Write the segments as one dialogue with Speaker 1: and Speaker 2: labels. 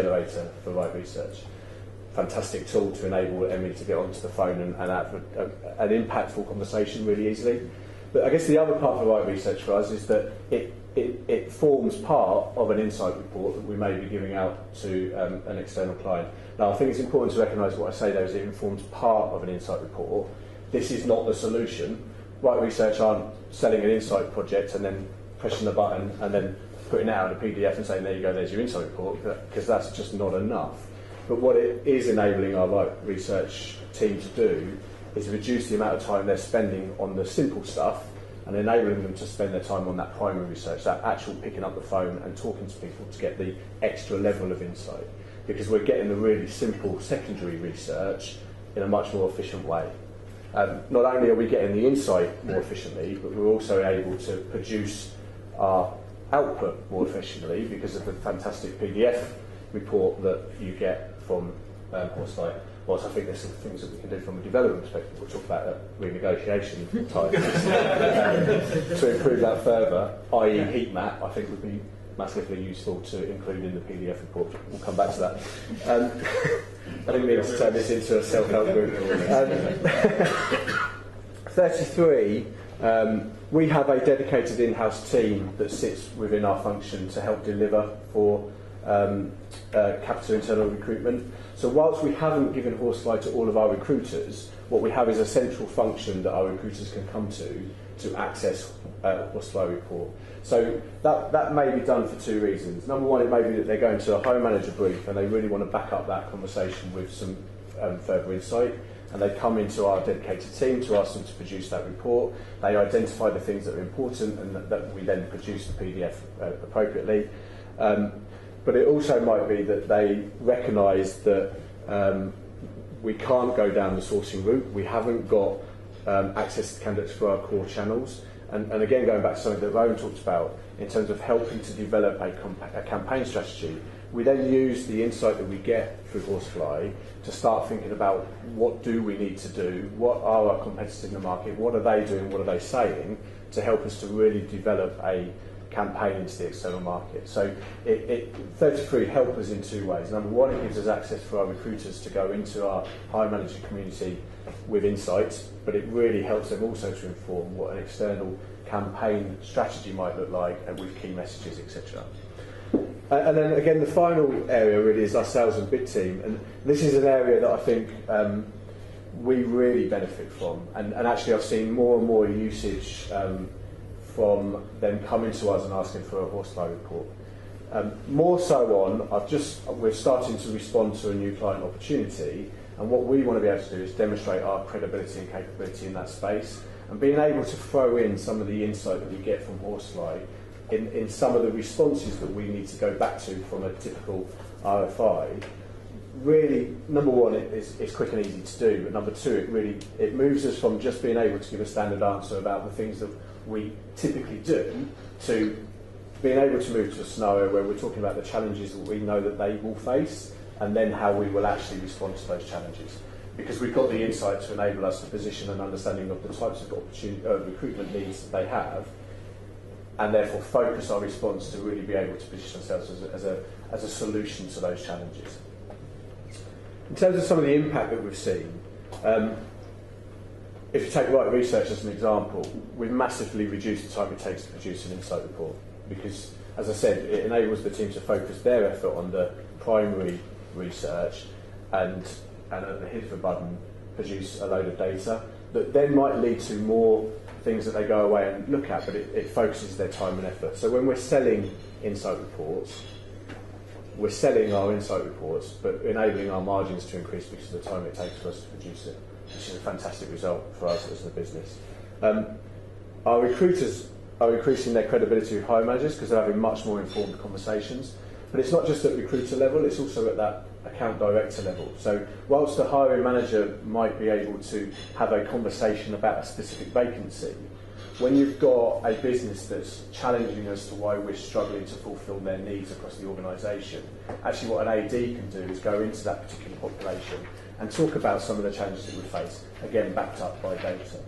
Speaker 1: generator for Right Research. Fantastic tool to enable Emily to get onto the phone and have an impactful conversation really easily. But I guess the other part of Right Research for us is that it forms part of an insight report that we may be giving out to an external client. Now, I think it's important to recognise what I say there is it informs part of an insight report. This is not the solution. Right Research aren't selling an insight project and then pressing the button and then putting it out in a PDF and saying, there you go, there's your insight report, because that's just not enough. But what it is enabling our Right Research team to do is reduce the amount of time they're spending on the simple stuff and enabling them to spend their time on that primary research, that actual picking up the phone and talking to people to get the extra level of insight. Because we're getting the really simple secondary research in a much more efficient way. Not only are we getting the insight more efficiently, but we're also able to produce our output more efficiently because of the fantastic PDF report that you get from Horsefly. Whilst I think there's some things that we can do from a development perspective, we'll talk about that renegotiation time to improve that further, i.e. heat map, I think would be massively useful to include in the PDF report. We'll come back to that. I didn't mean to turn this into a self-help group. 33, we have a dedicated in-house team that sits within our function to help deliver for Capita internal recruitment. So whilst we haven't given Horsefly to all of our recruiters, what we have is a central function that our recruiters can come to access Horsefly report. So that may be done for two reasons. Number one, it may be that they're going to a hiring manager brief and they really want to back up that conversation with some further insight, and they come into our dedicated team to ask them to produce that report. They identify the things that are important and that we then produce the PDF appropriately. But it also might be that they recognise that we can't go down the sourcing route. We haven't got access to candidates for our core channels. And again, going back to something that Rowan talked about, in terms of helping to develop a campaign strategy, we then use the insight that we get through Horsefly to start thinking about what do we need to do, what are our competitors in the market, what are they doing, what are they saying, to help us to really develop a campaign into the external market. So 33 help us in two ways. Number one, it gives us access for our recruiters to go into our hiring manager community with insights, but it really helps them also to inform what an external campaign strategy might look like and with key messages, etc. And then again, the final area really is our sales and bid team, and this is an area that I think we really benefit from, and actually I've seen more and more usage from them coming to us and asking for a Horsefly report. More so on, we're starting to respond to a new client opportunity, and what we want to be able to do is demonstrate our credibility and capability in that space, and being able to throw in some of the insight that we get from Horsefly in some of the responses that we need to go back to from a typical RFI. Really, number one, it's quick and easy to do, but number two, it moves us from just being able to give a standard answer about the things that we typically do to being able to move to a scenario where we're talking about the challenges that we know that they will face and then how we will actually respond to those challenges. Because we've got the insight to enable us to position an understanding of the types of recruitment needs that they have, and therefore focus our response to really be able to position ourselves as a solution to those challenges. In terms of some of the impact that we've seen, if you take Right Research as an example, we've massively reduced the time it takes to produce an insight report because, as I said, it enables the team to focus their effort on the primary research and at the hit of a button produce a load of data that then might lead to more things that they go away and look at, but it focuses their time and effort. So when we're selling insight reports, we're selling our insight reports, but enabling our margins to increase because of the time it takes for us to produce it, which is a fantastic result for us as a business. Our recruiters are increasing their credibility with hiring managers because they're having much more informed conversations. But it's not just at recruiter level, it's also at that account director level. So whilst the hiring manager might be able to have a conversation about a specific vacancy, when you've got a business that's challenging as to why we're struggling to fulfil their needs across the organisation, actually what an AD can do is go into that particular population and talk about some of the challenges that we face, again backed up by data.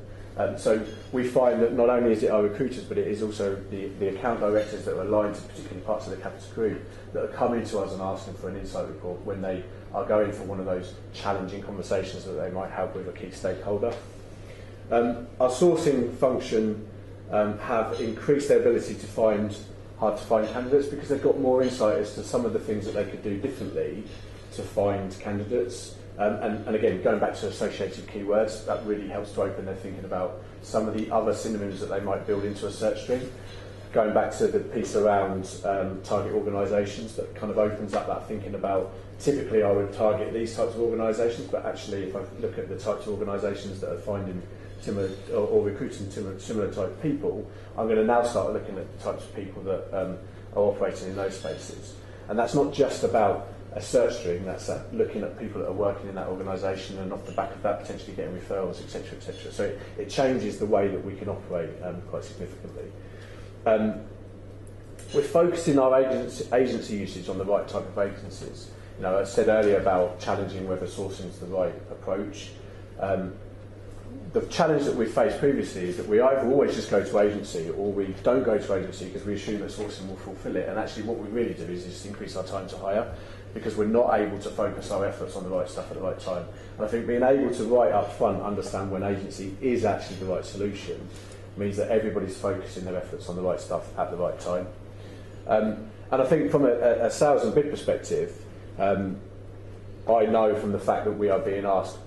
Speaker 1: So we find that not only is it our recruiters, but it is also the account directors that are aligned to particular parts of the Capita Group that are coming to us and asking for an insight report when they are going for one of those challenging conversations that they might have with a key stakeholder. Our sourcing function have increased their ability to find hard-to-find candidates because they've got more insight as to some of the things that they could do differently to find candidates. And again, going back to associated keywords, that really helps to open their thinking about some of the other synonyms that they might build into a search string. Going back to the piece around target organisations, that kind of opens up that thinking about, typically I would target these types of organisations, but actually if I look at the types of organisations that are finding similar or recruiting similar type people, I'm going to now start looking at the types of people that are operating in those spaces. And that's not just about a search string, that's looking at people that are working in that organisation and off the back of that potentially getting referrals, etc., etc. So it changes the way that we can operate quite significantly. We're focusing our agency usage on the right type of agencies. You know, I said earlier about challenging whether sourcing is the right approach. The challenge that we've faced previously is that we either always just go to agency or we don't go to agency because we assume that sourcing will fulfil it. And actually what we really do is just increase our time to hire because we're not able to focus our efforts on the right stuff at the right time. And I think being able to right up front understand when agency is actually the right solution means that everybody's focusing their efforts on the right stuff at the right time. And I think from a sales and bid perspective, I know from the fact that we are being asked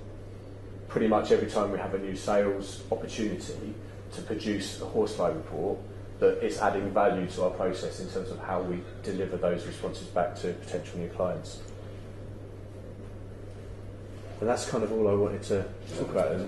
Speaker 1: pretty much every time we have a new sales opportunity to produce a Horsefly report, that it's adding value to our process in terms of how we deliver those responses back to potential new clients. And that's kind of all I wanted to talk about.